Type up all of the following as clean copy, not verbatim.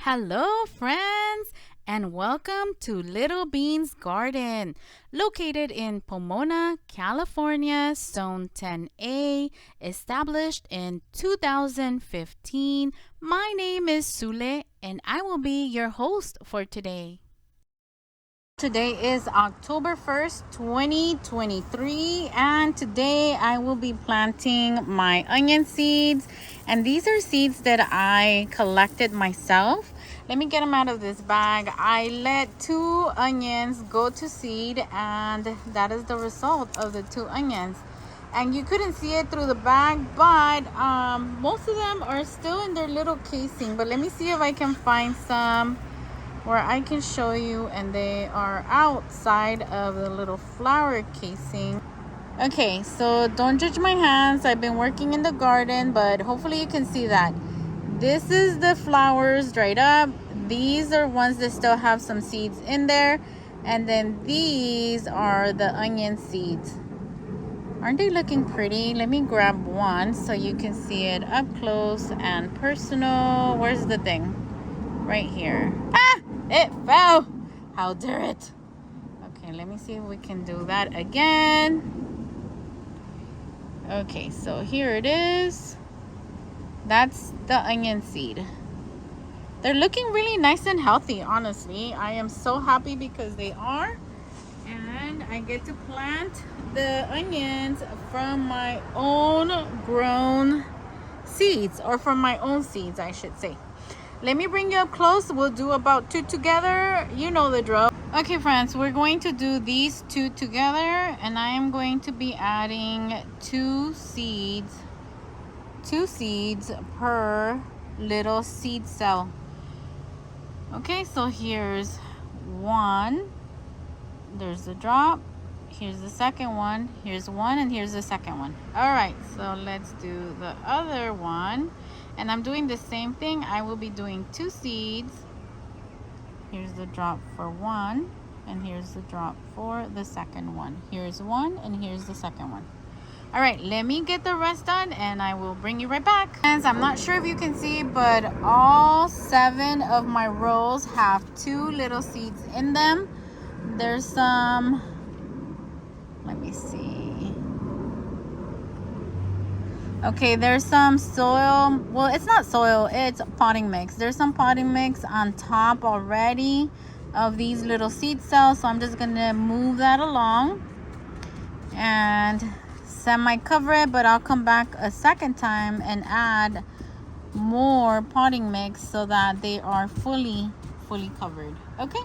Hello, friends, and welcome to Little Bean's Garden, located in Pomona, California, Zone 10A, established in 2015. My name is Sule, and I will be your host for today. Today is October 1st, 2023, and today I will be planting my onion seeds. And these are seeds that I collected myself. Let me get them out of this bag. I let 2 onions go to seed, and that is the result of the 2 onions. And you couldn't see it through the bag, but most of them are still in their little casing. But let me see if I can find some where I can show you, and they are outside of the little flower casing. Okay, so don't judge my hands. I've been working in the garden, but hopefully you can see that. This is the flowers dried up. These are ones that still have some seeds in there. And then these are the onion seeds. Aren't they looking pretty? Let me grab one so you can see it up close and personal. Where's the thing? Right here. Ah! It fell. How dare it? Okay, let me see if we can do that again. Okay, so here it is. That's the onion seed. They're looking really nice and healthy, honestly. I am so happy because they are. And I get to plant the onions from my own grown seeds, or from my own seeds, I should say. Let me bring you up close. We'll do about 2 together. You know the drill. Okay, friends, we're going to do these 2 together, and I am going to be adding 2 seeds per little seed cell. Okay, so here's 1. There's the drop. Here's the second one. Here's 1, and here's the second one. All right, so let's do the other one. And I'm doing the same thing. I will be doing 2 seeds. Here's the drop for 1, and here's the drop for the second one. Here's 1, and here's the second one. All right, let me get the rest done, and I will bring you right back. And I'm not sure if you can see, but all 7 of my rows have 2 little seeds in them. There's some, let me see. Okay, there's some soil. Well, it's not soil, it's potting mix. There's some potting mix on top already of these little seed cells. So I'm just gonna move that along and semi-cover it, but I'll come back a second time and add more potting mix so that they are fully covered. Okay,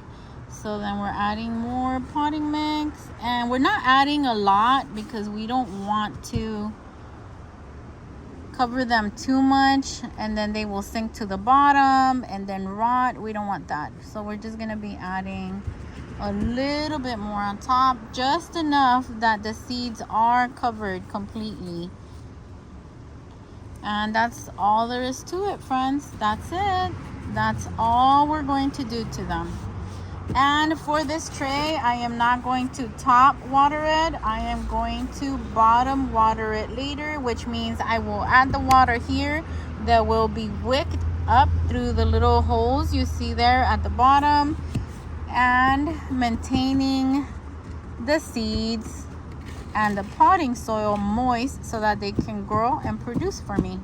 so then we're adding more potting mix, and we're not adding a lot because we don't want to cover them too much and then they will sink to the bottom and then rot. We don't want that. So we're just gonna be adding a little bit more on top, just enough that the seeds are covered completely. And that's all there is to it, friends. That's it. That's all we're going to do to them. And for this tray, I am not going to top water it. I am going to bottom water it later, which means I will add the water here that will be wicked up through the little holes you see there at the bottom, and maintaining the seeds and the potting soil moist so that they can grow and produce for me.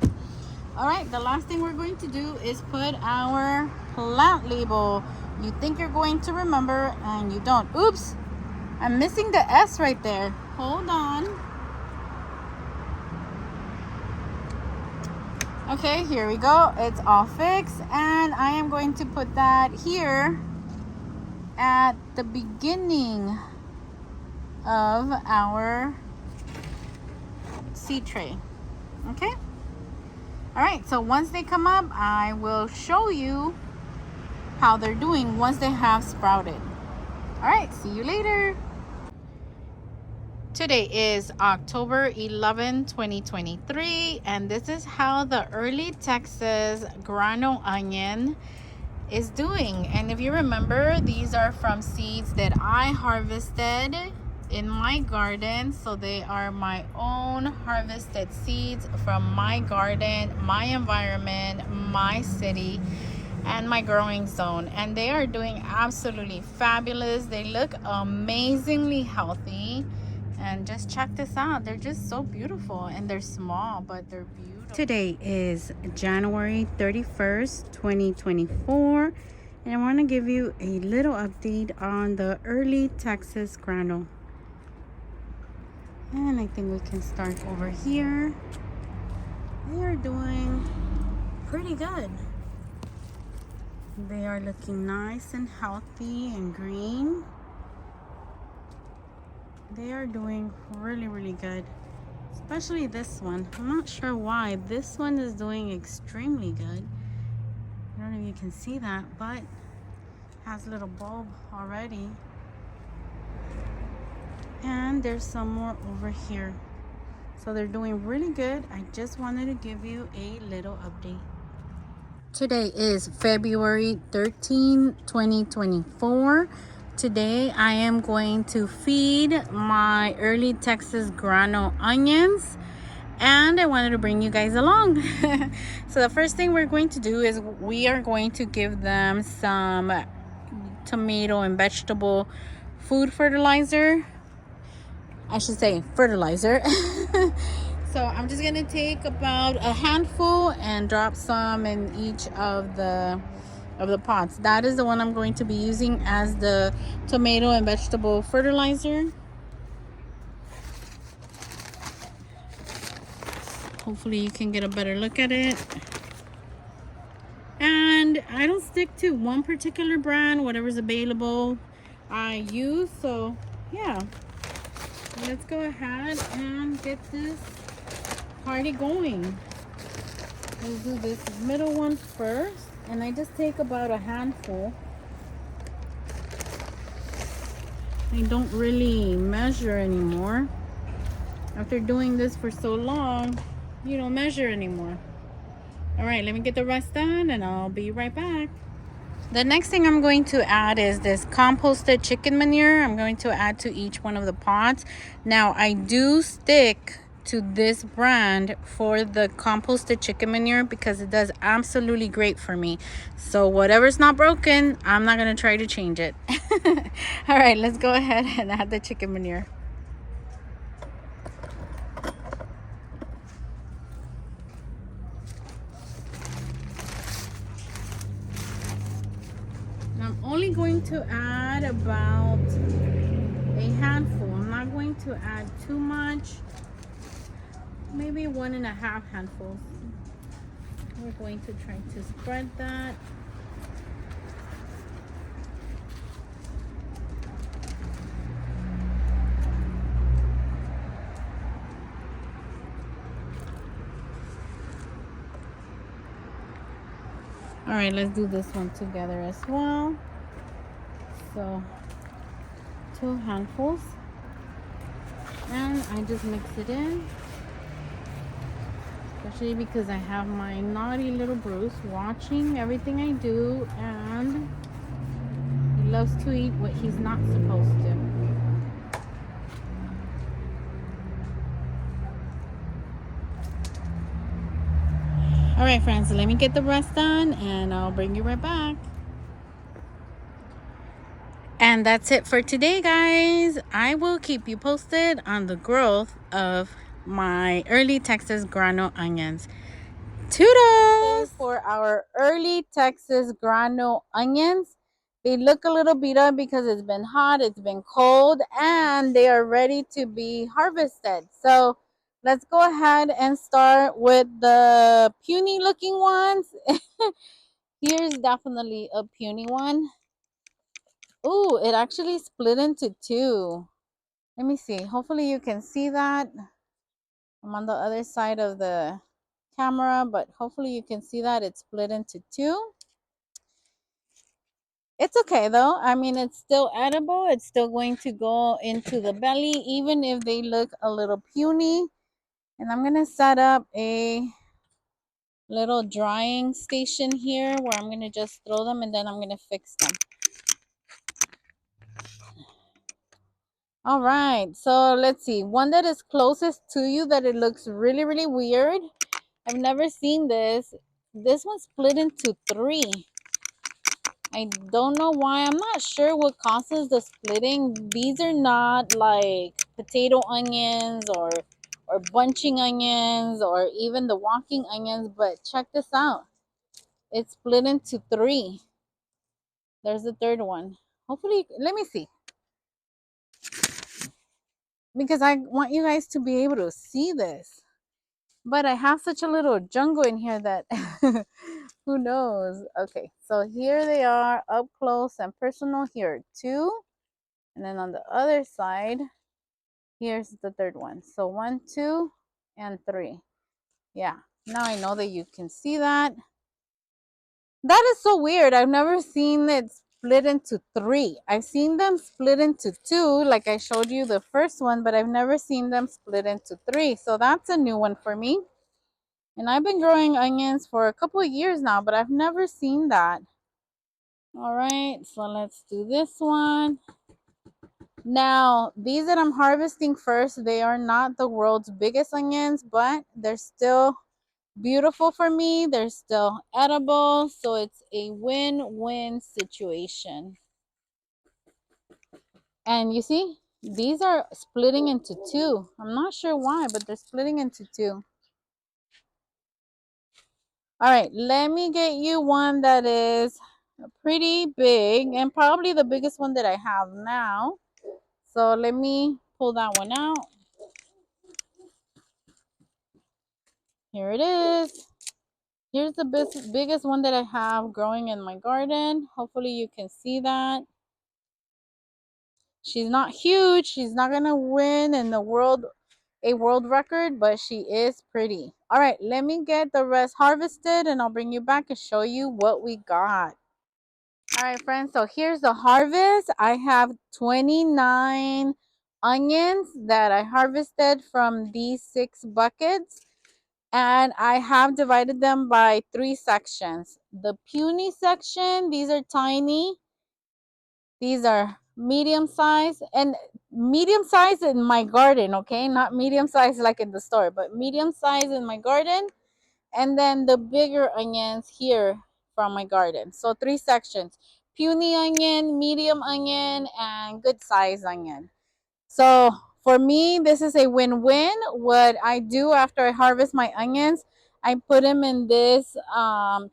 All right, the last thing we're going to do is put our plant label. You think you're going to remember, and you don't. Oops, I'm missing the S right there. Hold on. Okay, here we go. It's all fixed, and I am going to put that here at the beginning of our seed tray. Okay? All right, so once they come up, I will show you how they're doing once they have sprouted. All right, see you later. Today is October 11, 2023, and this is how the Early Texas Grano Onion is doing. And if you remember, these are from seeds that I harvested in my garden. So they are my own harvested seeds from my garden, my environment, my city. and my growing zone, and they are doing absolutely fabulous. They look amazingly healthy, and just check this out. They're just so beautiful, and they're small, but they're beautiful. Today is January 31st, 2024, and I want to give you a little update on the Early Texas Grano. And I think we can start over here. They are doing pretty good. They are looking nice and healthy and green. They are doing really good, especially this one. I'm not sure why this one is doing extremely good. I don't know if you can see that, but has a little bulb already. And there's some more over here, so they're doing really good. I just wanted to give you a little update. Today is February 13, 2024. Today I am going to feed my Early Texas Grano Onions, and I wanted to bring you guys along. So the first thing we're going to do is we are going to give them some tomato and vegetable food fertilizer. I should say fertilizer. So I'm just gonna take about a handful and drop some in each of the pots. That is the one I'm going to be using as the tomato and vegetable fertilizer. Hopefully you can get a better look at it. And I don't stick to one particular brand. Whatever's available I use. So yeah, let's go ahead and get this party going. We'll do this middle one first, and I just take about a handful. I don't really measure anymore. After doing this for so long, you don't measure anymore. All right, let me get the rest done and I'll be right back. The next thing I'm going to add is this composted chicken manure. I'm going to add to each one of the pots. Now, I do stick to this brand for the composted chicken manure because it does absolutely great for me. So whatever's not broken, I'm not going to try to change it. All right, let's go ahead and add the chicken manure. I'm only going to add about a handful. I'm not going to add too much. Maybe 1.5 handfuls. We're going to try to spread that. All right, let's do this one together as well. So 2 handfuls, and I just mix it in, especially because I have my naughty little Bruce watching everything I do, and he loves to eat what he's not supposed to. All right, friends, so let me get the rest done and I'll bring you right back. And that's it for today, guys. I will keep you posted on the growth of my Early Texas Grano Onions. Toodles! For our Early Texas Grano Onions, they look a little beat up because it's been hot, it's been cold, and they are ready to be harvested. So let's go ahead and start with the puny looking ones. Here's definitely a puny one. Ooh, it actually split into 2. Let me see. Hopefully you can see that. I'm on the other side of the camera, but hopefully you can see that it's split into 2. It's okay though. I mean, it's still edible. It's still going to go into the belly, even if they look a little puny. And I'm going to set up a little drying station here where I'm going to just throw them and then I'm going to fix them. All right, so let's see. One that is closest to you that it looks really weird. I've never seen this. This one split into 3. I don't know why. I'm not sure what causes the splitting. These are not like potato onions or bunching onions or even the walking onions, but check this out. It's split into three. There's the third one. Hopefully, let me see. Because I want you guys to be able to see this. But I have such a little jungle in here that who knows? Okay, so here they are up close and personal. Here, two. And then on the other side, here's the third one. So 1, 2, and 3. Yeah, now I know that you can see that. That is so weird. I've never seen it split into three. I've seen them split into two, like I showed you the first one, but I've never seen them split into three. So that's a new one for me. And I've been growing onions for a couple of years now, but I've never seen that. All right, so let's do this one. Now, these that I'm harvesting first, they are not the world's biggest onions, but they're still beautiful for me. They're still edible, so it's a win-win situation. And you see, these are splitting into two. I'm not sure why, but they're splitting into two. All right, let me get you one that is pretty big and probably the biggest one that I have now. So let me pull that one out. Here it is. Here's the biggest one that I have growing in my garden. Hopefully you can see that. She's not huge. She's not going to win in the a world record, but she is pretty. All right, let me get the rest harvested and I'll bring you back and show you what we got. All right, friends, so here's the harvest. I have 29 onions that I harvested from these 6 buckets. And I have divided them by 3 sections. The puny section, these are tiny. These are medium size and medium size in my garden, okay? Not medium size like in the store, but medium size in my garden. And then the bigger onions here from my garden. So 3 sections. Puny onion, medium onion, and good size onion. So for me, this is a win-win. What I do after I harvest my onions, I put them in this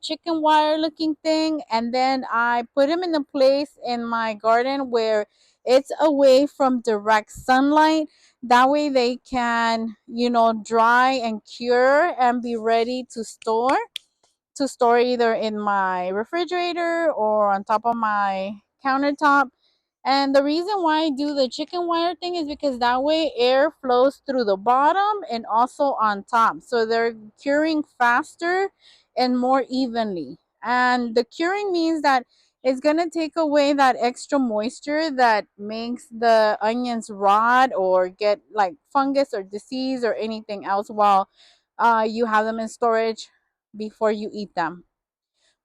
chicken wire looking thing, and then I put them in a place in my garden where it's away from direct sunlight. That way they can, dry and cure and be ready to store. To store either in my refrigerator or on top of my countertop. And the reason why I do the chicken wire thing is because that way air flows through the bottom and also on top. So they're curing faster and more evenly. And the curing means that it's going to take away that extra moisture that makes the onions rot or get like fungus or disease or anything else while you have them in storage before you eat them.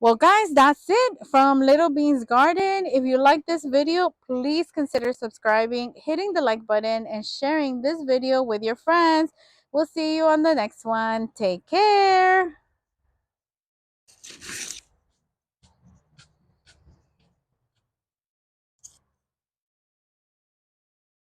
Well, guys, that's it from Little Beans Garden. If you like this video, please consider subscribing, hitting the like button, and sharing this video with your friends. We'll see you on the next one. Take care.